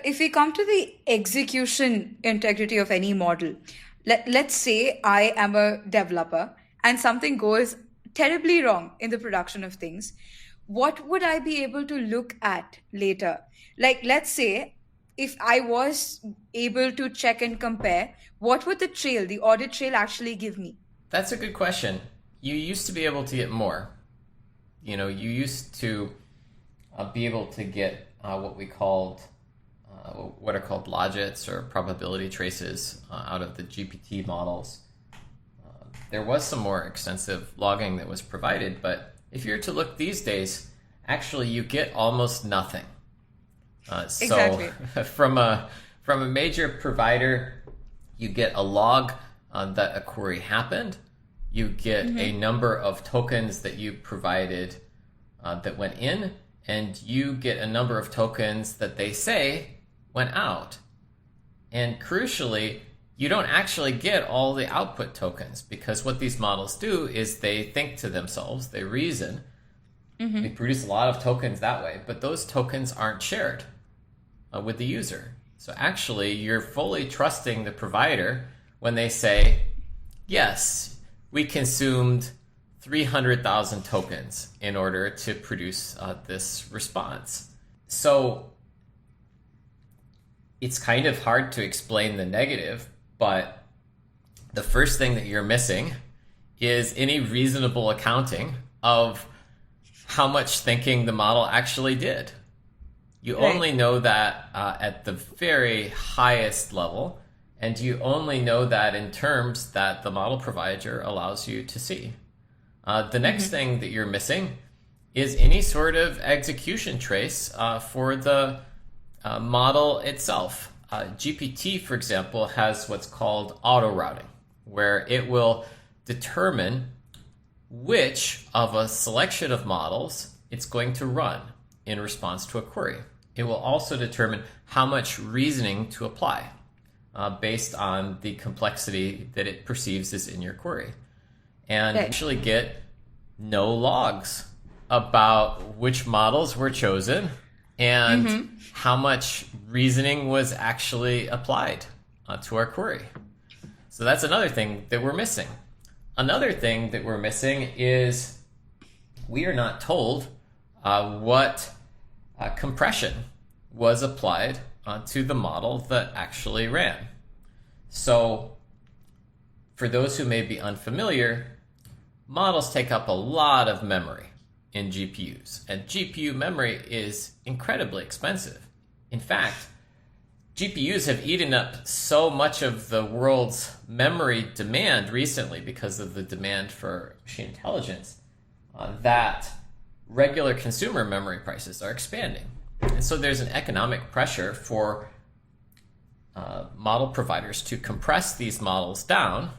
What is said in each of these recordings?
If we come to the execution integrity of any model, let's say I am a developer and something goes terribly wrong in the production of things, what would I be able to look at later? Like, let's say if I was able to check and compare, what would the audit trail actually give me? That's a good question. You used to be able to get more. You used to be able to get what are called logits or probability traces out of the GPT models. There was some more extensive logging that was provided, but if you were to look these days, actually you get almost nothing. Exactly. From a major provider, you get a log that a query happened. You get a number of tokens that you provided that went in, and you get a number of tokens that they say went out. And crucially, you don't actually get all the output tokens, because what these models do is they think to themselves, they reason, they produce a lot of tokens that way, but those tokens aren't shared with the user. So actually, you're fully trusting the provider when they say, yes, we consumed 300,000 tokens in order to produce this response. So it's kind of hard to explain the negative, but the first thing that you're missing is any reasonable accounting of how much thinking the model actually did. You only know that at the very highest level, and you only know that in terms that the model provider allows you to see. The next thing that you're missing is any sort of execution trace for the model itself. GPT, for example, has what's called auto routing, where it will determine which of a selection of models it's going to run in response to a query. It will also determine how much reasoning to apply based on the complexity that it perceives is in your query. And actually get no logs about which models were chosen and how much reasoning was actually applied to our query. So that's another thing that we're missing. Another thing that we're missing is we are not told what compression was applied to the model that actually ran. So for those who may be unfamiliar, models take up a lot of memory in GPUs, and GPU memory is incredibly expensive. In fact, GPUs have eaten up so much of the world's memory demand recently because of the demand for machine intelligence that regular consumer memory prices are expanding. And so there's an economic pressure for model providers to compress these models down,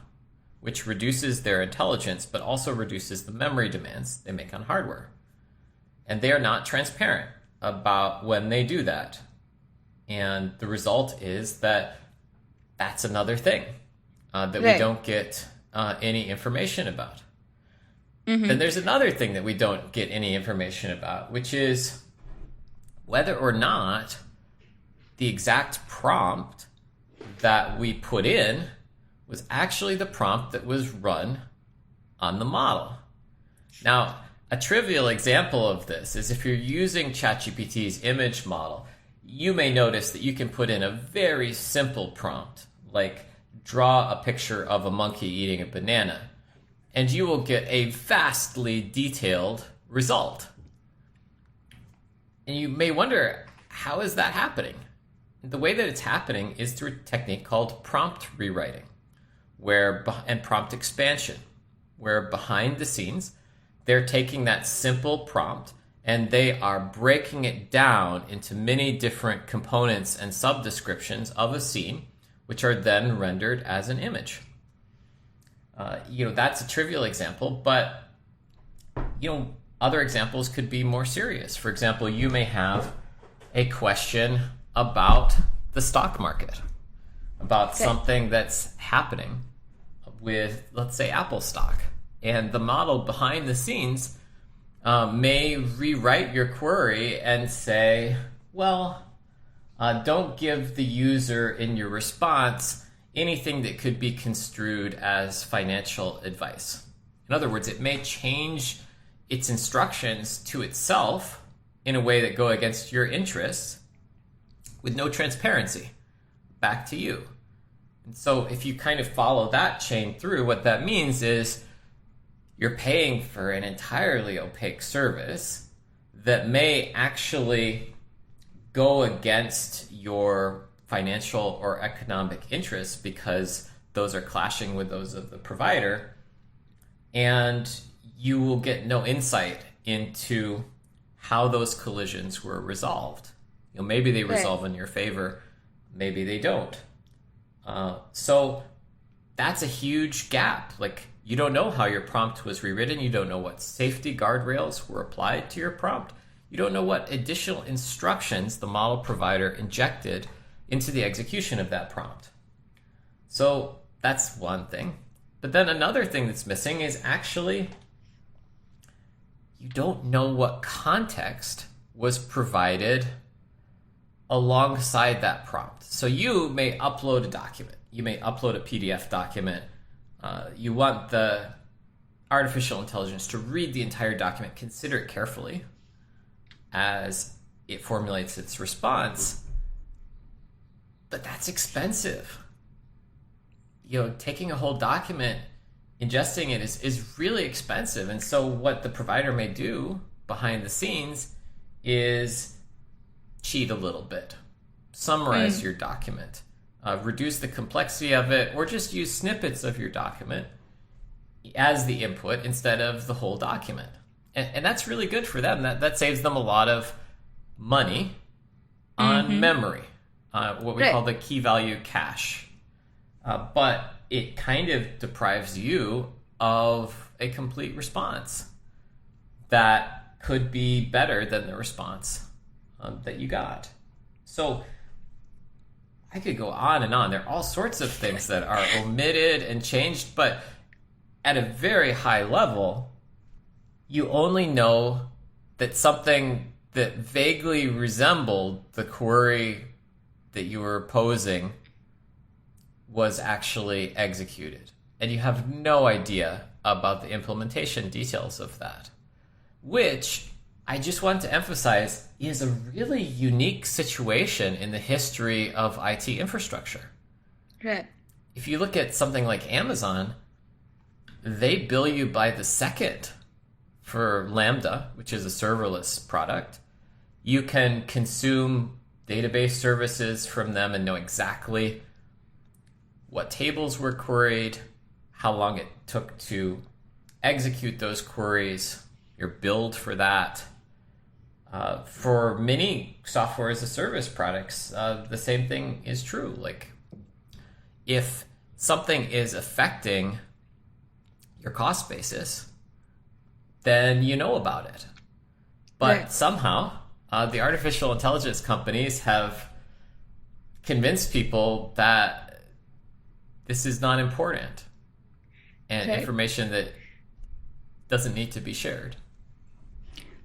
which reduces their intelligence, but also reduces the memory demands they make on hardware. And they are not transparent about when they do that. And the result is that that's another thing that we don't get any information about. Then there's another thing that we don't get any information about, which is whether or not the exact prompt that we put in was actually the prompt that was run on the model. Now, a trivial example of this is if you're using ChatGPT's image model, you may notice that you can put in a very simple prompt, like draw a picture of a monkey eating a banana, and you will get a vastly detailed result. And you may wonder, how is that happening? The way that it's happening is through a technique called prompt rewriting, and prompt expansion, where behind the scenes, they're taking that simple prompt and they are breaking it down into many different components and subdescriptions of a scene, which are then rendered as an image. That's a trivial example, but other examples could be more serious. For example, you may have a question about the stock market, about something that's happening with, let's say, Apple stock. And the model behind the scenes may rewrite your query and say, well, Don't give the user in your response anything that could be construed as financial advice. In other words, it may change its instructions to itself in a way that go against your interests with no transparency back to you. And so if you kind of follow that chain through, what that means is you're paying for an entirely opaque service that may actually go against your financial or economic interests because those are clashing with those of the provider, and you will get no insight into how those collisions were resolved. Maybe they resolve in your favor, maybe they don't. So that's a huge gap. Like, you don't know how your prompt was rewritten. You don't know what safety guardrails were applied to your prompt. You don't know what additional instructions the model provider injected into the execution of that prompt. So that's one thing. But then another thing that's missing is actually you don't know what context was provided alongside that prompt. So you may upload a document. You may upload a PDF document. You want the artificial intelligence to read the entire document, consider it carefully as it formulates its response. But that's expensive. Taking a whole document, ingesting it is really expensive. And so what the provider may do behind the scenes is cheat a little bit, summarize your document, reduce the complexity of it, or just use snippets of your document as the input instead of the whole document. And that's really good for them. That saves them a lot of money on memory, what we call the key value cache. But it kind of deprives you of a complete response that could be better than the response that you got. So I could go on and on. There are all sorts of things that are omitted and changed, but at a very high level, you only know that something that vaguely resembled the query that you were posing was actually executed. And you have no idea about the implementation details of that, which I just want to emphasize is a really unique situation in the history of IT infrastructure. Right. If you look at something like Amazon, they bill you by the second for Lambda, which is a serverless product. You can consume database services from them and know exactly what tables were queried, how long it took to execute those queries. You're billed for that. For many software as a service products, the same thing is true. Like, if something is affecting your cost basis, then you know about it. But somehow, the artificial intelligence companies have convinced people that this is not important and information that doesn't need to be shared.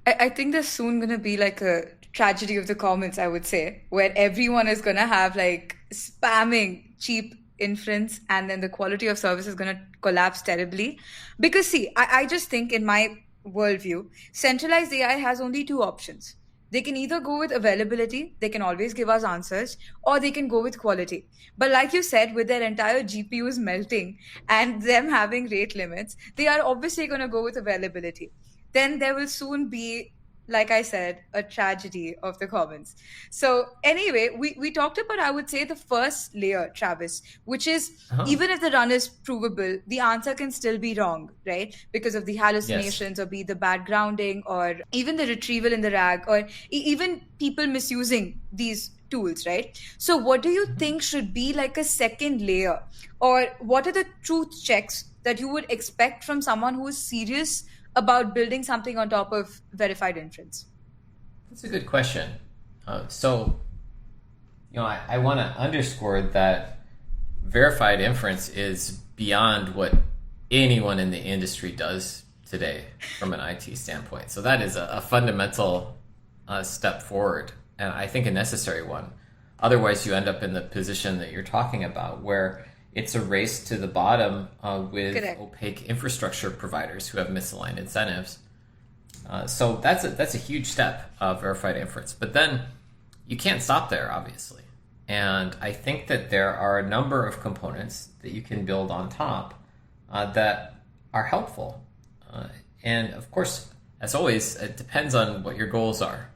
I think there's soon going to be like a tragedy of the commons, I would say, where everyone is going to have like spamming cheap inference, and then the quality of service is going to collapse terribly. Because see, I just think in my worldview, centralized AI has only two options. They can either go with availability, they can always give us answers, or they can go with quality. But like you said, with their entire GPUs melting and them having rate limits, they are obviously going to go with availability. Then there will soon be, like I said, a tragedy of the commons. So anyway, we talked about, I would say, the first layer, Travis, which is even if the run is provable, the answer can still be wrong, right? Because of the hallucinations, or be the bad grounding, or even the retrieval in the RAG, or even people misusing these tools, right? So what do you think should be like a second layer? Or what are the truth checks that you would expect from someone who is serious about building something on top of verified inference? That's a good question. So, I want to underscore that verified inference is beyond what anyone in the industry does today from an IT standpoint. So that is a fundamental step forward, and I think a necessary one. Otherwise, you end up in the position that you're talking about, where it's a race to the bottom with Correct. opaque infrastructure providers who have misaligned incentives. So that's a huge step of verified inference. But then you can't stop there, obviously. And I think that there are a number of components that you can build on top that are helpful. And of course, as always, it depends on what your goals are.